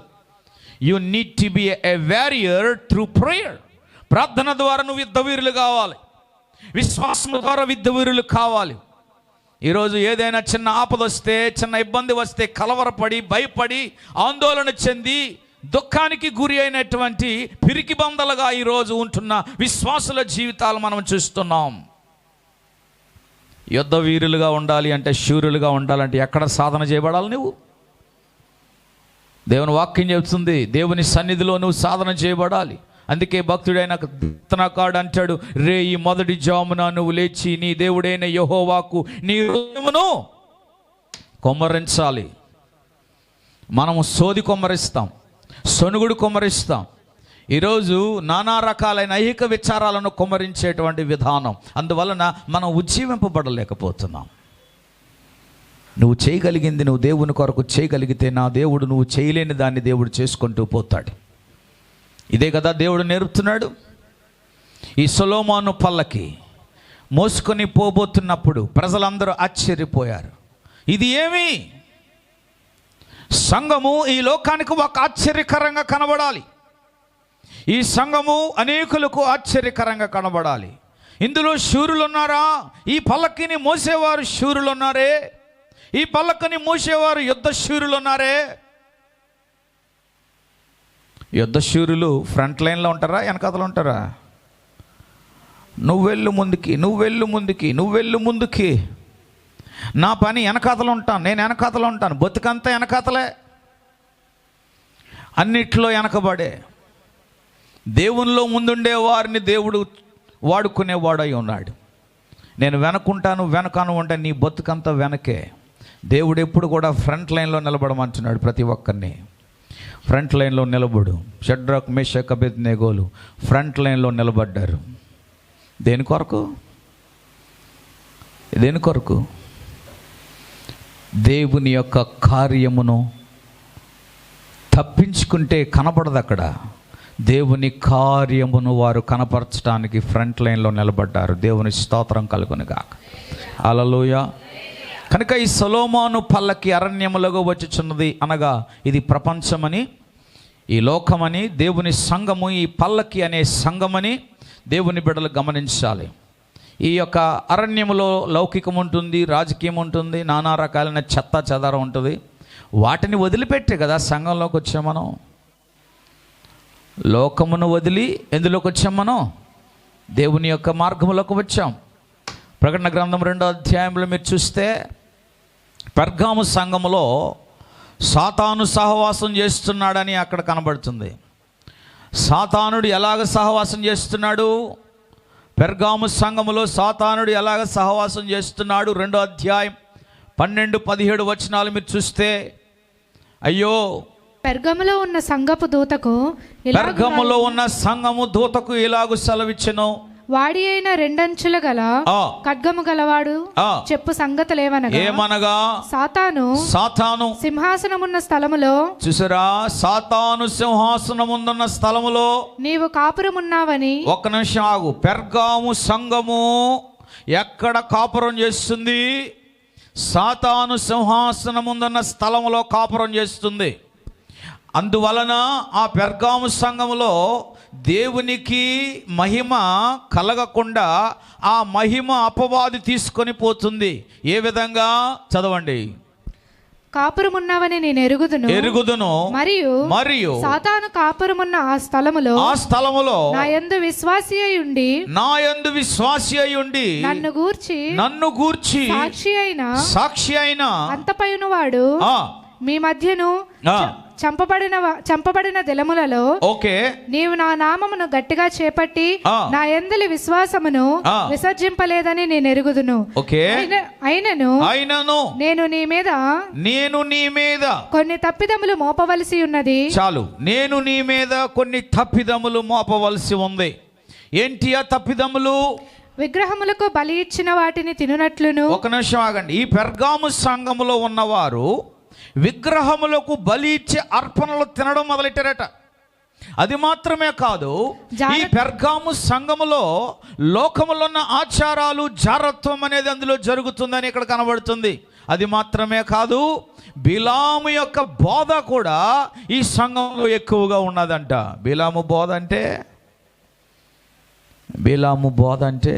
You need to be a warrior through prayer. ప్రార్థన ద్వారా నువ్వు యుద్ధ వీరులు కావాలి, విశ్వాసం ద్వారా యుద్ధ వీరులు కావాలి. ఈరోజు ఏదైనా చిన్న ఆపద వస్తే, చిన్న ఇబ్బంది వస్తే కలవరపడి, భయపడి, ఆందోళన చెంది దుఃఖానికి గురి అయినటువంటి పిరికి బందలుగా ఈరోజు ఉంటున్న విశ్వాసుల జీవితాలు మనం చూస్తున్నాం. యుద్ధ వీరులుగా ఉండాలి అంటే, శూరులుగా ఉండాలంటే ఎక్కడ సాధన చేయబడాలి? నువ్వు దేవుని వాక్యం చెబుతుంది, దేవుని సన్నిధిలో నువ్వు సాధన చేయబడాలి. అందుకే భక్తుడైన కీర్తనకారుడు అంటాడు, రే ఈ మొదటి జామున నువ్వు లేచి నీ దేవుడైన యెహోవాకు నీ హృదయమును కొమ్మరించాలి. మనము సోది కొమ్మరిస్తాం, సొనుగుడు కొమ్మరిస్తాం. ఈరోజు నానా రకాలైన ఐహిక విచారాలను కొమ్మరించేటువంటి విధానం. అందువలన మనం ఉజ్జీవింపబడలేకపోతున్నాం. నువ్వు చేయగలిగింది నువ్వు దేవుని కొరకు చేయగలిగితే, నా దేవుడు నువ్వు చేయలేని దాన్ని దేవుడు చేసుకుంటూ పోతాడు. ఇదే కదా దేవుడు నేర్పుతున్నాడు. ఈ సొలొమోను పల్లకి మోసుకొని పోబోతున్నప్పుడు ప్రజలందరూ ఆశ్చర్యపోయారు. ఇది ఏమి? సంఘము ఈ లోకానికి ఒక ఆశ్చర్యకరంగా కనబడాలి. ఈ సంఘము అనేకులకు ఆశ్చర్యకరంగా కనబడాలి. ఇందులో శూరులు ఉన్నారా? ఈ పల్లకిని మోసేవారు శూరులు ఉన్నారే, ఈ పల్లకిని మోసేవారు యుద్ధ శూరులు ఉన్నారే. యుద్ధ శూరులు ఫ్రంట్ లైన్లో ఉంటారా, వెనకాతలు ఉంటారా? నువ్వెళ్ళు ముందుకి, నువ్వెళ్ళు ముందుకి, నువ్వెళ్ళు ముందుకి. నా పని వెనకాతలు ఉంటాను, నేను వెనకాతలు ఉంటాను, బతుకంతా వెనకాతలే, అన్నిట్లో వెనకబడే. దేవునిలో ముందుండే వారిని దేవుడు వాడుకునేవాడై ఉన్నాడు. నేను వెనకుంటాను వెనకాను ఉంటే నీ బతుకంతా వెనకే. దేవుడు ఎప్పుడు కూడా ఫ్రంట్ లైన్లో నిలబడమంటున్నాడు. ప్రతి ఒక్కరిని ఫ్రంట్ లైన్లో నిలబడు. షడ్రక్ మేషక్ అబేద్నెగోలు ఫ్రంట్ లైన్లో నిలబడ్డారు. దేని కొరకు? దేని కొరకు? దేవుని యొక్క కార్యమును తప్పించుకుంటే కనపడదు అక్కడ. దేవుని కార్యమును వారు కనపరచడానికి ఫ్రంట్ లైన్లో నిలబడ్డారు. దేవుని స్తోత్రం కలుగునుగాక. హల్లెలూయా. కనుక ఈ సొలొమోను పల్లకి అరణ్యములుగా వచ్చుచున్నది అనగా ఇది ప్రపంచమని, ఈ లోకమని, దేవుని సంఘము ఈ పల్లకి అనే సంఘమని దేవుని బిడ్డలు గమనించాలి. ఈ యొక్క అరణ్యములో లౌకికం ఉంటుంది, రాజకీయం ఉంటుంది, నానా రకాలైన చెత్త చెదారం ఉంటుంది. వాటిని వదిలిపెట్టే కదా సంఘంలోకి వచ్చాం మనం. లోకమును వదిలి ఎందులోకి వచ్చాం మనం? దేవుని యొక్క మార్గంలోకి వచ్చాం. ప్రకటన గ్రంథం 2వ అధ్యాయంలో మీరు చూస్తే పెర్గాము సంఘములో సాతాను సహవాసం చేస్తున్నాడని అక్కడ కనబడుతుంది. సాతానుడు ఎలాగ సహవాసం చేస్తున్నాడు? పెర్గాము సంఘములో సాతానుడు ఎలాగ సహవాసం చేస్తున్నాడు? 2వ అధ్యాయం 12-17 వచనాలు మీరు చూస్తే, అయ్యో పెర్గములో ఉన్న సంఘపు దూతకు ఇలాగు సెలవిచ్చెను. వాడి అయిన రెండంచుల గల ఖడ్గము గలవాడు చెప్పు సంగతులేమనగా, సాతాను సింహాసనమున్న స్థలములో, చూసారా, సాతాను సింహాసనమున్న స్థలములో నీవు కాపురమున్నావని. ఒక్క నిమిషం ఆగు. పెర్గాము సంఘము ఎక్కడ కాపురం చేస్తుంది? సాతాను సింహాసనమున్న స్థలములో కాపురం చేస్తుంది. అందువలన ఆ పెర్గాము సంఘములో దేవునికి మహిమ కలగకుండా ఆ మహిమ అపవాది తీసుకొని పోతుంది. ఏ విధంగా? చదవండి. కాపురమున్నావని నేను ఎరుగుదును మరియు సాతాను కాపురమున్న ఆ స్థలములో నా యందు విశ్వాసి అయి ఉండి నన్ను గూర్చి సాక్షి అయిన అంతపైన వాడు మీ మధ్యను చంపబడిన దినములలో నీవు నా నామమును గట్టిగా చేపట్టి నా యందలి విశ్వాసమును విసర్జింపలేదని నేను ఎరుగుదును. అయినను నేను నీ మీద కొన్ని తప్పిదములు మోపవలసి ఉన్నది. చాలు. నేను నీ మీద కొన్ని తప్పిదములు మోపవలసి ఉంది. ఏంటి ఆ తప్పిదములు? విగ్రహములకు బలి ఇచ్చిన వాటిని తినునట్లును. ఒక నిమిషం ఆగండి. ఈ పెర్గాము సంఘములో ఉన్నవారు విగ్రహములకు బలి ఇచ్చే అర్పణలు తినడం మొదలెట్టారట. అది మాత్రమే కాదు, ఈ పెర్గాము సంఘములో లోకములో ఉన్న ఆచారాలు, జారత్వం అనేది అందులో జరుగుతుందని ఇక్కడ కనబడుతుంది. అది మాత్రమే కాదు, బిలాము యొక్క బోధ కూడా ఈ సంఘంలో ఎక్కువగా ఉన్నదంట. బిలాము బోధ అంటే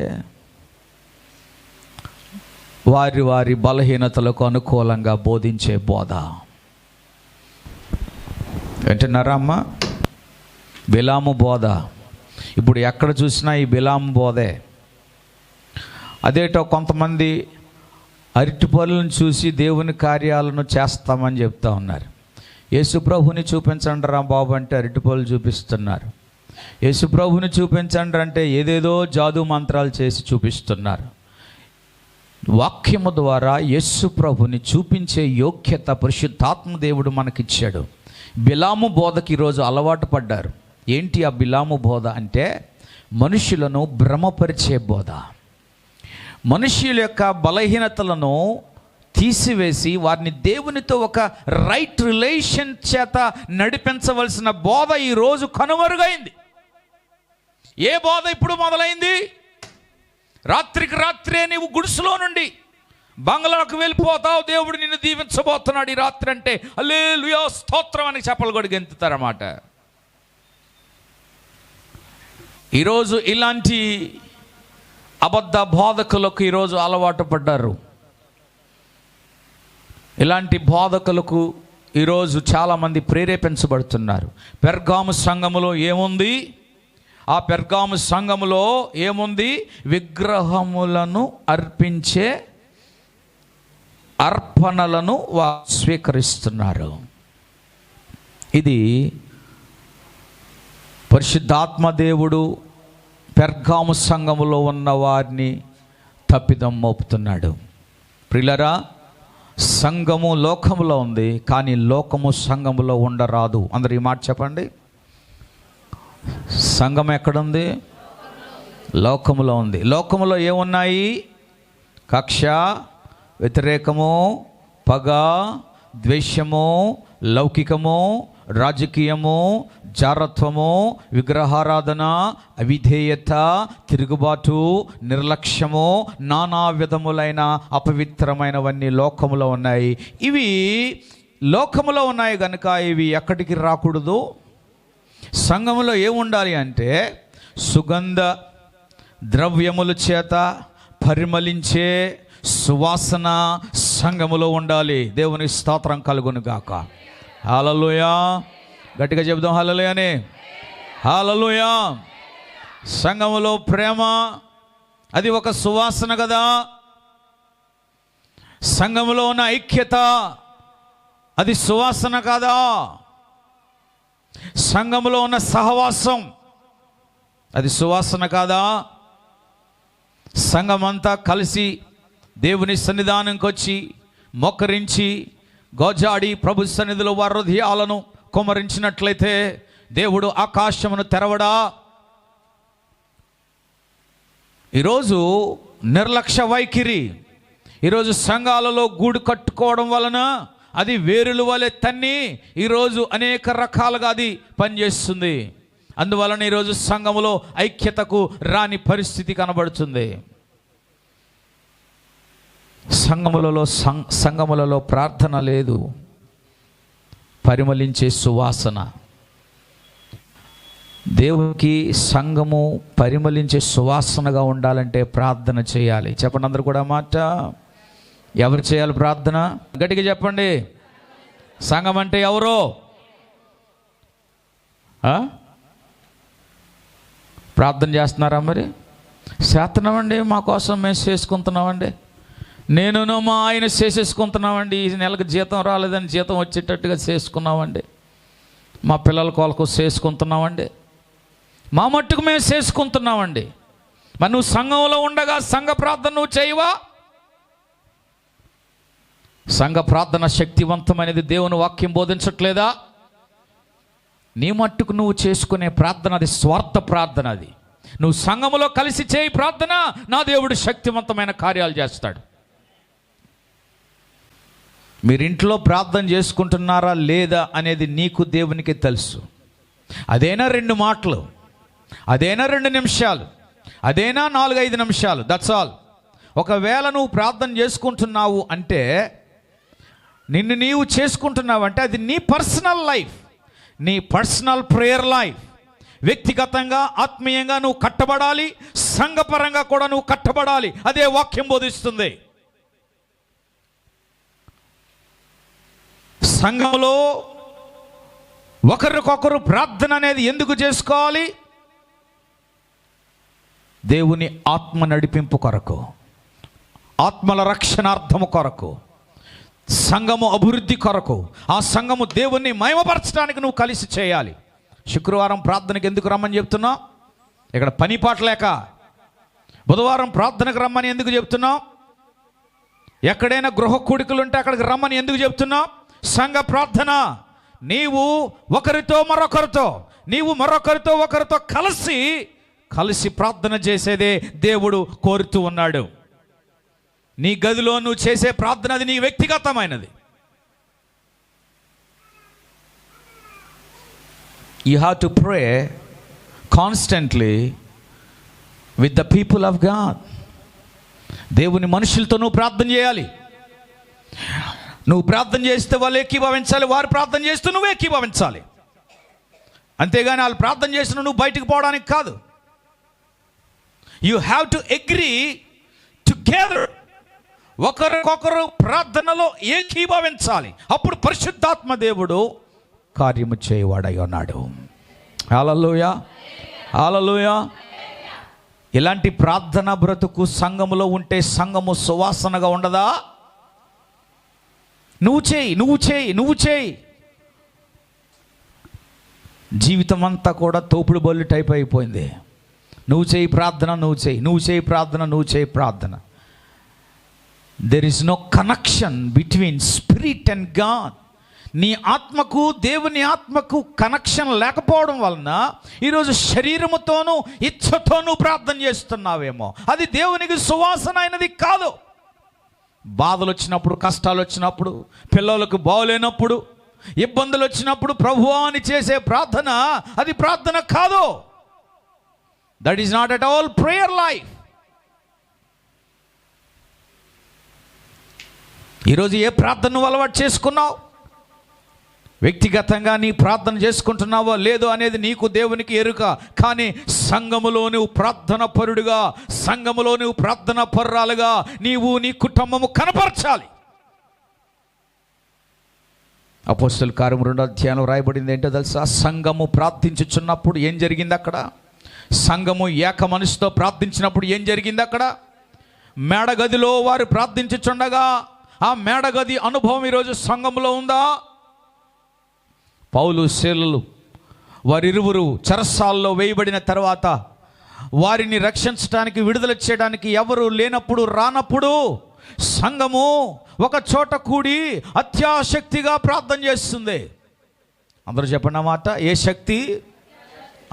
వారి బలహీనతలకు అనుకూలంగా బోధించే బోధ. వింటున్నారా అమ్మా? బిలాము బోధ. ఇప్పుడు ఎక్కడ చూసినా ఈ బిలాము బోధే. అదేటో కొంతమంది అరటి పళ్ళను చూసి దేవుని కార్యాలను చేస్తామని చెప్తా ఉన్నారు. యేసుప్రభుని చూపించండి రా బాబు అంటే అరటి పళ్ళు చూపిస్తున్నారు. యేసుప్రభుని చూపించండి అంటే ఏదేదో జాదు మంత్రాలు చేసి చూపిస్తున్నారు. వాక్యము ద్వారా యేసు ప్రభుని చూపించే యోగ్యత పరిశుద్ధాత్మ దేవుడు మనకిచ్చాడు. బిలాము బోధకి ఈరోజు అలవాటు పడ్డారు. ఏంటి ఆ బిలాము బోధ అంటే? మనుషులను భ్రమపరిచే బోధ. మనుషుల యొక్క బలహీనతలను తీసివేసి వారిని దేవునితో ఒక రైట్ రిలేషన్ చేత నడిపించవలసిన బోధ ఈరోజు కనుమరుగైంది. ఏ బోధ ఇప్పుడు మొదలైంది? రాత్రికి రాత్రే నీవు గుడిసెలో నుండి బంగ్లాకు వెళ్ళిపోతావు, దేవుడు నిన్ను దీవించబోతున్నాడు ఈ రాత్రి అంటే హల్లెలూయా స్తోత్రం అని చెప్పలు కూడా గెంతుతారన్నమాట. ఈరోజు ఇలాంటి అబద్ధ బోధకులకు ఈరోజు అలవాటు పడ్డారు. ఇలాంటి బోధకులకు ఈరోజు చాలామంది ప్రేరేపించబడుతున్నారు. పెర్గాము సంఘములో ఏముంది? ఆ పెర్గాము సంఘములో ఏముంది? విగ్రహములను అర్పించే అర్పణలను వారు స్వీకరిస్తున్నారు. ఇది పరిశుద్ధాత్మ దేవుడు పెర్గాము సంఘములో ఉన్న వారిని తప్పిదం మోపుతున్నాడు. ప్రియులారా, సంఘము లోకములో ఉంది, కానీ లోకము సంఘములో ఉండరాదు. అందరు ఈ మాట చెప్పండి. సంఘం ఎక్కడుంది? లోకములో ఉంది. లోకములో ఏమున్నాయి? కక్ష, వ్యతిరేకము, పగ, ద్వేషము, లౌకికము, రాజకీయము, జారత్వము, విగ్రహారాధన, అవిధేయత, తిరుగుబాటు, నిర్లక్ష్యము, నానా విధములైన అపవిత్రమైనవన్నీ లోకములో ఉన్నాయి. ఇవి లోకములో ఉన్నాయి కనుక ఇవి ఎక్కడికి రాకూడదు. సంఘములో ఏముండాలి అంటే సుగంధ ద్రవ్యముల చేత పరిమళించే సువాసన సంఘములో ఉండాలి. దేవునికి స్తోత్రం కలుగును గాక. హల్లెలూయా. గట్టిగా చెబుదాం హల్లెలూయా అని. హల్లెలూయా. సంఘములో ప్రేమ అది ఒక సువాసన కదా. సంఘములో ఉన్న ఐక్యత అది సువాసన కాదా? సంఘములో ఉన్న సహవాసం అది సువాసన కాదా? సంఘమంతా కలిసి దేవుని సన్నిధానంకి వచ్చి మోకరించి గోజాడి ప్రభు సన్నిధిలో వారి హృదయాలను కుమ్మరించినట్లయితే దేవుడు ఆకాశమును తెరవడా? ఈరోజు నిర్లక్ష్య వైఖరి, ఈరోజు సంఘాలలో గూడు కట్టుకోవడం వలన అది వేరుల వలె తన్ని ఈరోజు అనేక రకాలుగా అది పనిచేస్తుంది. అందువలన ఈరోజు సంఘములో ఐక్యతకు రాని పరిస్థితి కనబడుతుంది. సంఘములలో ప్రార్థన లేదు, పరిమళించే సువాసన. దేవునికి సంఘము పరిమళించే సువాసనగా ఉండాలంటే ప్రార్థన చేయాలి. చెప్పండి అందరూ కూడా మాట. ఎవరు చేయాలి ప్రార్థన? గట్టిగా చెప్పండి. సంఘం అంటే ఎవరో? ప్రార్థన చేస్తున్నారా? మరి చేస్తున్నామండి, మా కోసం మేము చేసుకుంటున్నామండి, నేను మా ఆయన చేసేసుకుంటున్నామండి, ఈ నెలకు జీతం రాలేదని జీతం వచ్చేటట్టుగా చేసుకున్నామండి, మా పిల్లల కొరకు చేసుకుంటున్నామండి, మా మట్టుకు మేము చేసుకుంటున్నామండి. మరి నువ్వు సంఘంలో ఉండగా సంఘ ప్రార్థన నువ్వు చేయవా? సంఘ ప్రార్థన శక్తివంతమైనది దేవుని వాక్యం బోధించట్లేదా? నీ మట్టుకు నువ్వు చేసుకునే ప్రార్థన అది స్వార్థ ప్రార్థన. అది నువ్వు సంఘములో కలిసి చేయి ప్రార్థన, నా దేవుడు శక్తివంతమైన కార్యాలు చేస్తాడు. మీరింట్లో ప్రార్థన చేసుకుంటున్నారా లేదా అనేది నీకు దేవునికి తెలుసు. అదేనా 2 మాటలు, అదేనా 2 నిమిషాలు, అదేనా 4-5 నిమిషాలు, దట్స్ ఆల్. ఒకవేళ నువ్వు ప్రార్థన చేసుకుంటున్నావు అంటే, నిన్ను నీవు చేసుకుంటున్నావు అంటే అది నీ పర్సనల్ లైఫ్, నీ పర్సనల్ ప్రేయర్ లైఫ్. వ్యక్తిగతంగా ఆత్మీయంగా నువ్వు కట్టబడాలి, సంఘపరంగా కూడా నువ్వు కట్టబడాలి. అదే వాక్యం బోధిస్తుంది. సంఘంలో ఒకరికొకరు ప్రార్థన అనేది ఎందుకు చేసుకోవాలి? దేవుని ఆత్మ నడిపింపు కొరకు, ఆత్మల రక్షణార్థము కొరకు, సంఘము అభివృద్ధి కొరకు, ఆ సంఘము దేవుణ్ణి మహిమపరచడానికి నువ్వు కలిసి చేయాలి. శుక్రవారం ప్రార్థనకు ఎందుకు రమ్మని చెప్తున్నావు? ఇక్కడ పని పాట లేక. బుధవారం ప్రార్థనకు రమ్మని ఎందుకు చెప్తున్నావు? ఎక్కడైనా గృహ కూడికలు ఉంటే అక్కడికి రమ్మని ఎందుకు చెప్తున్నావు? సంఘ ప్రార్థన. నీవు ఒకరితో మరొకరితో, నీవు మరొకరితో ఒకరితో కలిసి ప్రార్థన చేసేదే దేవుడు కోరుతూ ఉన్నాడు. నీ గదిలో నువ్వు చేసే ప్రార్థన అది నీ వ్యక్తిగతమైనది. You have to pray constantly with the people of God. దేవుని మనుషులతో నువ్వు ప్రార్థన చేయాలి. నువ్వు ప్రార్థన చేస్తే వాళ్ళు ఏకీభవించాలి, వారు ప్రార్థన చేస్తూ నువ్వు ఏకీభవించాలి. అంతేగాని వాళ్ళు ప్రార్థన చేసిన నువ్వు బయటకు పోవడానికి కాదు. You have to agree together. ఒకరికొకరు ప్రార్థనలో ఏకీభవించాలి. అప్పుడు పరిశుద్ధాత్మ దేవుడు కార్యము చేయవాడై ఉన్నాడు. హల్లెలూయా, హల్లెలూయా. ఇలాంటి ప్రార్థన బ్రతుకు సంఘములో ఉంటే సంఘము సువాసనగా ఉండదా? నువ్వు చేయి. జీవితం అంతా కూడా తోపుడు బొల్లు టైప్ అయిపోయింది. నువ్వు చేయి ప్రార్థన. There is no connection between spirit and God. నీ ఆత్మకు, దేవుని ఆత్మకు కనెక్షన్ లేకపోవడం వలన ఈరోజు శరీరముతోనూ ఇచ్ఛతోనూ ప్రార్థన చేస్తున్నావేమో. అది దేవునికి సువాసన అయినది కాదు. బాధలు వచ్చినప్పుడు, కష్టాలు వచ్చినప్పుడు, పిల్లలకు బాగోలేనప్పుడు, ఇబ్బందులు వచ్చినప్పుడు ప్రభువా అని చేసే ప్రార్థన అది ప్రార్థన కాదు. That is not at all prayer life. ఈరోజు ఏ ప్రార్థన నువ్వు అలవాటు చేసుకున్నావు? వ్యక్తిగతంగా నీ ప్రార్థన చేసుకుంటున్నావో లేదో అనేది నీకు దేవునికి ఎరుక. కానీ సంఘములో నువ్వు ప్రార్థన పరుడుగా, సంఘములో నువ్వు ప్రార్థన పరురాలుగా నీవు, నీ కుటుంబము కనపరచాలి. అపోస్తలుల కార్యము 2వ అధ్యాయంలో రాయబడింది ఏంటో తెలుసా? సంఘము ప్రార్థించుచున్నప్పుడు ఏం జరిగింది అక్కడ? సంఘము ఏక మనసుతో ప్రార్థించినప్పుడు ఏం జరిగింది అక్కడ? మేడగదిలో వారు ప్రార్థించుచుండగా ఆ మేడగది అనుభవం ఈరోజు సంఘంలో ఉందా? పౌలు శీలలు వారిరువురు చెరసాల్లో వేయబడిన తర్వాత వారిని రక్షించడానికి, విడుదల చేయడానికి ఎవరు లేనప్పుడు, రానప్పుడు సంఘము ఒక చోట కూడి అత్యాశక్తిగా ప్రార్థన చేస్తుంది. అందరూ చెప్పండి అన్నమాట. ఏ శక్తి?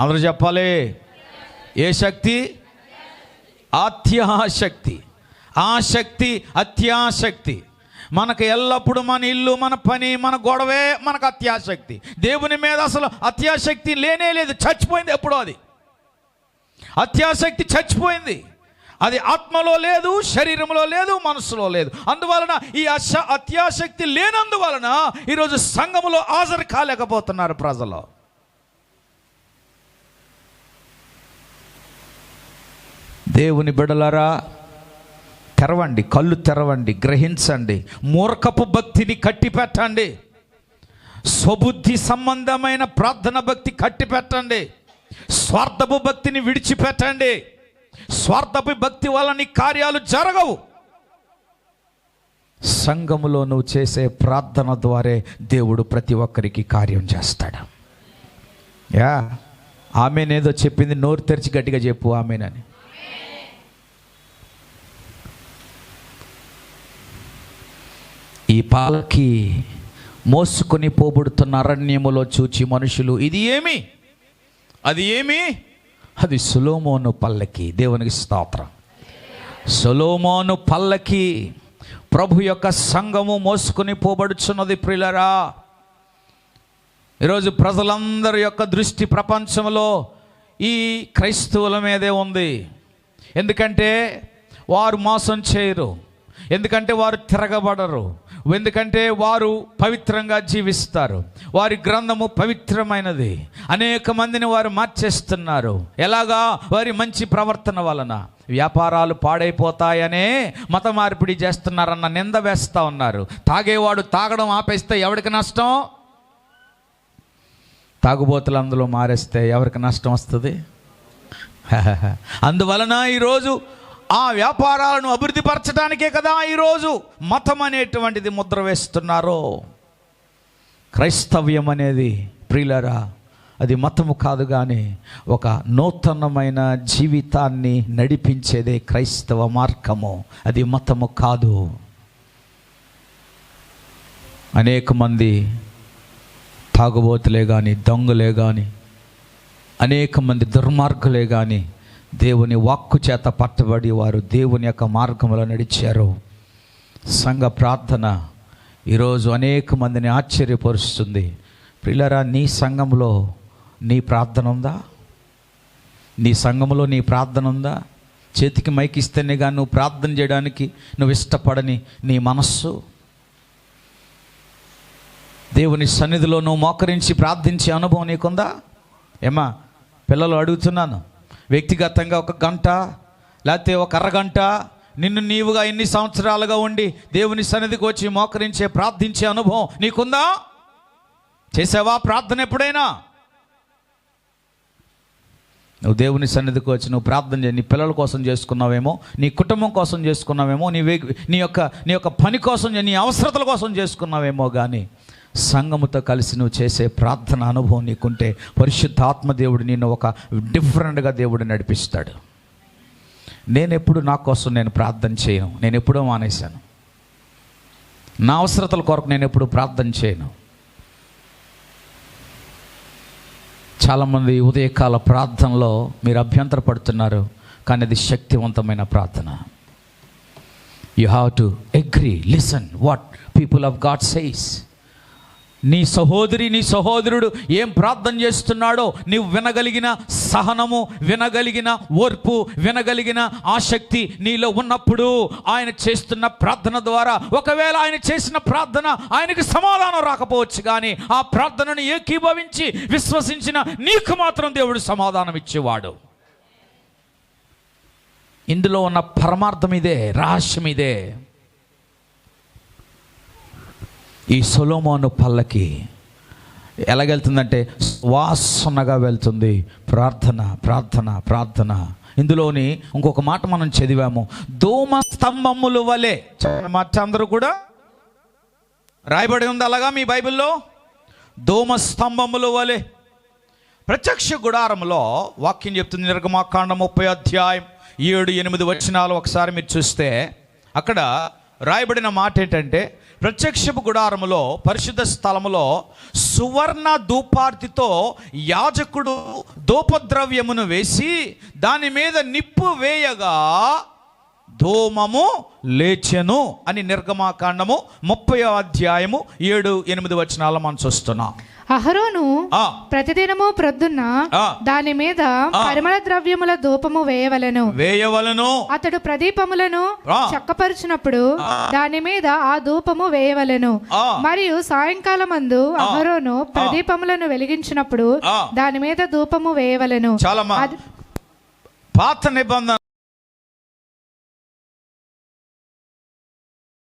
అందరూ చెప్పాలి. ఏ శక్తి? అత్యాశక్తి. ఆ శక్తి అత్యాశక్తి. మనకు ఎల్లప్పుడూ మన ఇల్లు, మన పని, మన గొడవే మనకు అత్యాశక్తి. దేవుని మీద అసలు అత్యాశక్తి లేనే లేదు, చచ్చిపోయింది ఎప్పుడో. అది అత్యాశక్తి చచ్చిపోయింది. అది ఆత్మలో లేదు, శరీరంలో లేదు, మనసులో లేదు. అందువలన ఈ అత్యాశక్తి లేనందువలన ఈరోజు సంఘములో హాజరు కాలేకపోతున్నారు ప్రజలు. దేవుని బిడ్డలారా, తెరవండి, కళ్ళు తెరవండి, గ్రహించండి. మూర్ఖపు భక్తిని కట్టిపెట్టండి. స్వబుద్ధి సంబంధమైన ప్రార్థన భక్తి కట్టిపెట్టండి. స్వార్థపు భక్తిని విడిచిపెట్టండి. స్వార్థపు భక్తి వల్ల నీ కార్యాలు జరగవు. సంఘములో నువ్వు చేసే ప్రార్థన ద్వారా దేవుడు ప్రతి ఒక్కరికి కార్యం చేస్తాడు. ఆమెనేదో చెప్పింది, నోరు తెరిచి గట్టిగా చెప్పు ఆమెనని. ఈ పాలకి మోసుకొని పోబడుతున్న అరణ్యములో చూచి మనుషులు, ఇది ఏమి, అది ఏమి? అది సొలొమోను పల్లకి. దేవునికి స్తోత్రం. సొలొమోను పల్లకి ప్రభు యొక్క సంఘము మోసుకొని పోబడుచున్నది. ప్రియులారా, ఈరోజు ప్రజలందరి యొక్క దృష్టి ప్రపంచంలో ఈ క్రైస్తవుల మీదే ఉంది. ఎందుకంటే వారు మోసం చేయరు, ఎందుకంటే వారు తిరగబడరు, ఎందుకంటే వారు పవిత్రంగా జీవిస్తారు. వారి గ్రంథము పవిత్రమైనది. అనేక మందిని వారు మార్చేస్తున్నారు. ఎలాగా? వారి మంచి ప్రవర్తన వలన. వ్యాపారాలు పాడైపోతాయనే మత మార్పిడి చేస్తున్నారన్న నింద వేస్తూ ఉన్నారు. తాగేవాడు తాగడం ఆపేస్తే ఎవరికి నష్టం? తాగుబోతులు అందులో మారేస్తే ఎవరికి నష్టం వస్తుంది? అందువలన ఈరోజు ఆ వ్యాపారాలను అభివృద్ధి పరచడానికే కదా ఈరోజు మతం అనేటువంటిది ముద్ర వేస్తున్నారు. క్రైస్తవ్యం అనేది ప్రియులారా, అది మతము కాదు, కానీ ఒక నూతనమైన జీవితాన్ని నడిపించేదే క్రైస్తవ మార్గము. అది మతము కాదు. అనేక మంది తాగుబోతులే కానీ, దొంగలే కానీ, అనేక మంది దుర్మార్గులే కానీ దేవుని వాక్కు చేత పట్టబడి వారు దేవుని యొక్క మార్గంలో నడిచారు. సంఘ ప్రార్థన ఈరోజు అనేక మందిని ఆశ్చర్యపరుస్తుంది. ప్రియులారా, నీ సంఘంలో నీ ప్రార్థన ఉందా? నీ సంఘంలో నీ ప్రార్థన ఉందా? చేతికి మైకిస్తేనే కానీ నువ్వు ప్రార్థన చేయడానికి నువ్వు ఇష్టపడని నీ మనస్సు, దేవుని సన్నిధిలో నువ్వు మోకరించి ప్రార్థించే అనుభవం నీకుందా? ఏమా పిల్లలు, అడుగుతున్నాను, వ్యక్తిగతంగా ఒక గంట లేకపోతే ఒక అరగంట నిన్ను నీవుగా ఎన్ని సంవత్సరాలుగా ఉండి దేవుని సన్నిధికి వచ్చి మోకరించే ప్రార్థించే అనుభవం నీకుందా? చేసావా ప్రార్థన ఎప్పుడైనా? నువ్వు దేవుని సన్నిధికి వచ్చి నువ్వు ప్రార్థన చేయి. నీ పిల్లల కోసం చేసుకున్నావేమో, నీ కుటుంబం కోసం చేసుకున్నావేమో, నీ యొక్క పని కోసం, నీ అవసరతల కోసం చేసుకున్నావేమో, కానీ సంఘముతో కలిసి నువ్వు చేసే ప్రార్థన అనుభవం నీకుంటే పరిశుద్ధాత్మ దేవుడు నిన్ను ఒక డిఫరెంట్గా దేవుడు నడిపిస్తాడు. నేను ఎప్పుడు నా కోసం నేను ప్రార్థన చేయను. నేను ఎప్పుడో మానేశాను. నా అవసరతల కొరకు నేను ఎప్పుడు ప్రార్థన చేయను. చాలామంది ఉదయకాల ప్రార్థనలో మీరు అభ్యంతర పడుతున్నారు, కానీ అది శక్తివంతమైన ప్రార్థన. You have to agree, listen what people of God says. నీ సహోదరి, నీ సహోదరుడు ఏం ప్రార్థన చేస్తున్నాడో నీవు వినగలిగిన సహనము, వినగలిగిన ఓర్పు, వినగలిగిన ఆసక్తి నీలో ఉన్నప్పుడు ఆయన చేస్తున్న ప్రార్థన ద్వారా, ఒకవేళ ఆయన చేసిన ప్రార్థన ఆయనకి సమాధానం రాకపోవచ్చు, కానీ ఆ ప్రార్థనను ఏకీభవించి విశ్వసించిన నీకు మాత్రం దేవుడు సమాధానం ఇచ్చేవాడు. ఇందులో ఉన్న పరమార్థం ఇదే, రహస్యం ఇదే. ఈ సొలొమోను పల్లకి ఎలాగెళ్తుందంటే వాసనగా వెళ్తుంది. ప్రార్థన, ప్రార్థన, ప్రార్థన. ఇందులోని ఇంకొక మాట మనం చదివాము, ధూమ స్తంభముల వలె. మాట అందరూ కూడా రాయబడి ఉంది అలాగా మీ బైబిల్లో, ధూమ స్తంభముల వలె. ప్రత్యక్ష గుడారంలో వాక్యం చెప్తుంది, నిర్గమాకాండం 30 వచనాలు ఒకసారి మీరు చూస్తే అక్కడ రాయబడిన మాట ఏంటంటే, ప్రత్యక్షపు గుడారములో, పరిశుద్ధ స్థలములో సువర్ణ ధూపార్తితో యాజకుడు ధూపద్రవ్యమును వేసి దాని మీద నిప్పు వేయగా ధూమము లేచెను అని నిర్గమాకాండము 30 వచనాలు మనం చూస్తున్నాం. అహరోను ప్రతిదినము ప్రొద్దున్న దాని మీద పరిమళ ద్రవ్యముల ధూపము వేయవలెను. అతడు ప్రదీపములను చక్కపరుచినప్పుడు దాని మీద ఆ ధూపము వేయవలెను. మరియు సాయంకాలమందు అహరోను ప్రదీపములను వెలిగించినప్పుడు దాని మీద ధూపము వేయవలెను. పాత నిబంధన